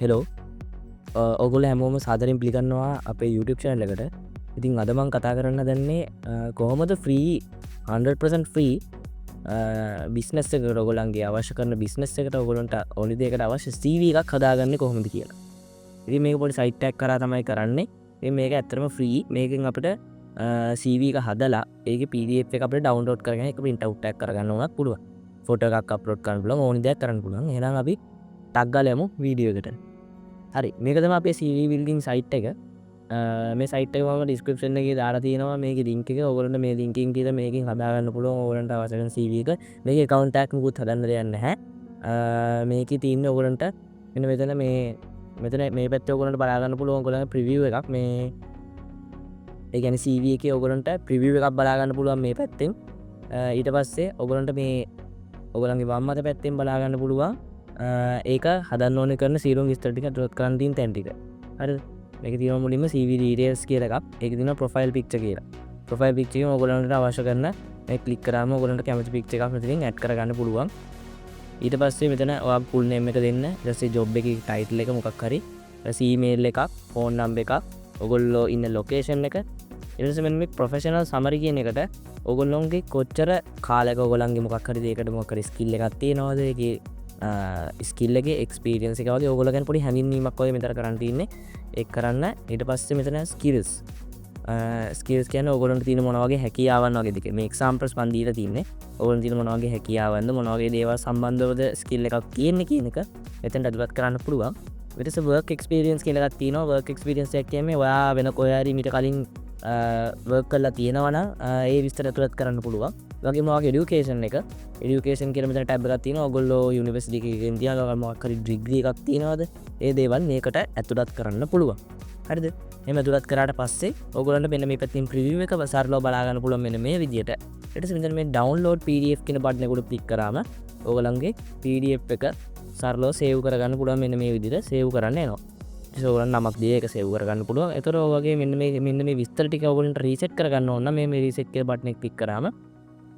Hello ඔගොල හැමෝම සාදරින් පිළිගන්නවා අපේ YouTube චැනල් එකට. ඉතින් අදමං කතා කරන්න දන්නේ කොහොමද ෆ්‍රී 100% ෆ්‍රී බිස්නස් එක රොගලන්ගේ අවශ්‍ය කරන බිස්නස් එකට ඔගොලන්ට ඔනි දෙකට අවශ්‍ය CV එකක් හදාගන්න කොහොමද කියලා. ඉතින් මේක පොඩි සයිට් එකක් කරා තමයි කරන්නේ. ඉතින් මේක ඇත්තටම ෆ්‍රී. මේකෙන් අපිට CV එක හදලා ඒකේ PDF එක අපිට ඩවුන්ලෝඩ් කරගෙන ඒක print out එකක් කරගන්න උනත් පුළුවන්. ෆොටෝ එකක් අප්ලෝඩ් කරන්න පුළුවන්. ඕනි දෙයක් කරන්න පුළුවන්. එහෙනම් අපි ටග් ගාලා යමු වීඩියෝ එකට. හරි මේක තම අපේ CV බිල්ඩින් සයිට් එක මේ සයිට් එක මම ඩිස්ක්‍රිප්ෂන් එකේ දාලා තියෙනවා මේකේ ලින්ක් එක ඔයගොල්ලන්ට මේ ලින්කින් කියලා මේකෙන් හදාගන්න පුළුවන් ඔයගොල්ලන්ට අවශ්‍ය කරන CV එක මේකේ account එකක් මුකුත් හදන්න දෙයක් නැහැ මේකේ තියෙන්නේ ඔයගොල්ලන්ට මෙන්න මෙතන මේ පැත්තේ ඔයගොල්ලන්ට බලා ගන්න පුළුවන් ඔයගොල්ලන්ගේ ප්‍රිවිව් එකක් මේ ඒ කියන්නේ CV එකේ ඔයගොල්ලන්ට ප්‍රිවිව් එකක් බලා ගන්න පුළුවන් මේ පැත්තෙන් ඊට පස්සේ ඔයගොල්ලන්ට මේ ඔයගොල්ලන්ගේ වම් අත පැත්තෙන් බලා ගන්න පුළුවන් ඒක හදන්න ඕනේ කරන සියලුම විස්තර ටික ඩ්‍රොප් කරන් තියෙන තැන් ටික. හරිද? මේකේ තියෙනවා මුලින්ම CV details කියලා එකක්. ඒකේ තියෙනවා profile picture කියලා. profile picture එක ඔයගොල්ලන්ට අවශ්‍ය කරන මේ click කරාම ඔයගොල්ලන්ට කැමති picture එකක් මෙතනින් add කරගන්න පුළුවන්. ඊට පස්සේ මෙතන ඔයා full name එක දෙන්න. ඊට පස්සේ job එකේ title එක මොකක් හරි. ඊට පස්සේ email එකක්, phone number එකක්, ඔයගොල්ලෝ ඉන්න location එක. ඊට පස්සේ මෙන්න මේ professional summary කියන එකට ඔයගොල්ලෝගේ කොච්චර කාලයක ඔයගොල්ලන්ගේ මොකක් හරි දෙයකට මොකක් හරි skill එකක් තියෙනවද ඒකේ ස්කිල්ලගේ එක්ස්පීරියන්ස් එක වගේ ඔයගොල්ලෝ ගැන පොඩි හැඳින්වීමක් වගේ මෙතන කරන්න තියෙන්නේ ඒක කරන්න ඊට පස්සේ මෙතන ස්කිල්ස් කියන්නේ ඔයගොල්ලන්ට තියෙන මොන වගේ හැකියාවන් වගේද මේ එක්සැම්පල්ස් මන් දීලා තින්නේ ඔයගොල්ලන්ට තියෙන මොන වගේ හැකියාවන්ද මොන වගේ දේවල් සම්බන්ධවද ස්කිල් එකක් තියෙන්නේ කියන එක මෙතෙන්ට අදවත් කරන්න පුළුවන් ඊට පස්සේ වර්ක් එක්ස්පීරියන්ස් කියලා එකක් තියෙනවා වර්ක් එක්ස්පීරියන්ස් එක කියන්නේ ඔයා වෙන කොහේ හරි මීට කලින් වර්ක් කරලා තියෙනවා නම් ඒ විස්තර ඇතුළත් කරන්න පුළුවන් වගේම ඔයාගේ එඩියුකේෂන් එක එඩියුකේෂන් කියලා මෙතන ටැබ් එකක් තියෙනවා ඔයගොල්ලෝ යුනිවර්සිටි එකකින් තියනවා මොකක් හරි ඩිග්‍රී එකක් තියෙනවද ඒ දේවල් මේකට ඇතුළත් කරන්න පුළුවන් හරිද එහෙම ඇතුළත් කරාට පස්සේ ඔයගොල්ලන්ට මෙන්න මේ පැත්තෙන් ප්‍රිවිව් එක සරලව බලා ගන්න පුළුවන් මෙන්න මේ විදියට ඊට පස්සේ මෙතන මේ ඩවුන්ලෝඩ් PDF කියන බටන් එක උඩ ක්ලික් කරාම ඔයගොල්ලන්ගේ PDF එක සරලව සේව් කරගන්න පුළුවන් මෙන්න මේ විදියට සේව් කරන්න එනවා ඔයගොල්ලන් නමක් දී ඒක සේව් කරගන්න පුළුවන්. ඒතර ඔය වගේ මෙන්න මේ විස්තර ටික ඔයගොල්ලන්ට රීසෙට් කරගන්න ඕන නම් මේ රීසෙට් කියන බටන් එක ක්ලික් කරාම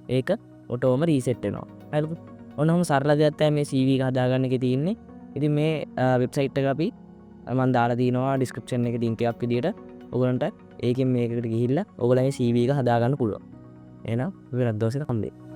ඒක ඔටෝම රීසෙට් වෙනවා. හරිද? ඔන්නම සරල දෙයක් තමයි මේ CV එක හදාගන්න එකේ තියෙන්නේ. ඉතින් මේ වෙබ්සයිට් එක අපි මම දාලා දිනවා ඩිස්ක්‍රිප්ෂන් එකේ ලින්ක් එකක් විදියට. ඔයගොල්ලන්ට ඒකෙන් මේකට ගිහිල්ලා ඔයගොල්ලන්ගේ CV එක හදාගන්න පුළුවන්. එහෙනම් වෙනත් දවසක හම්බෙමු.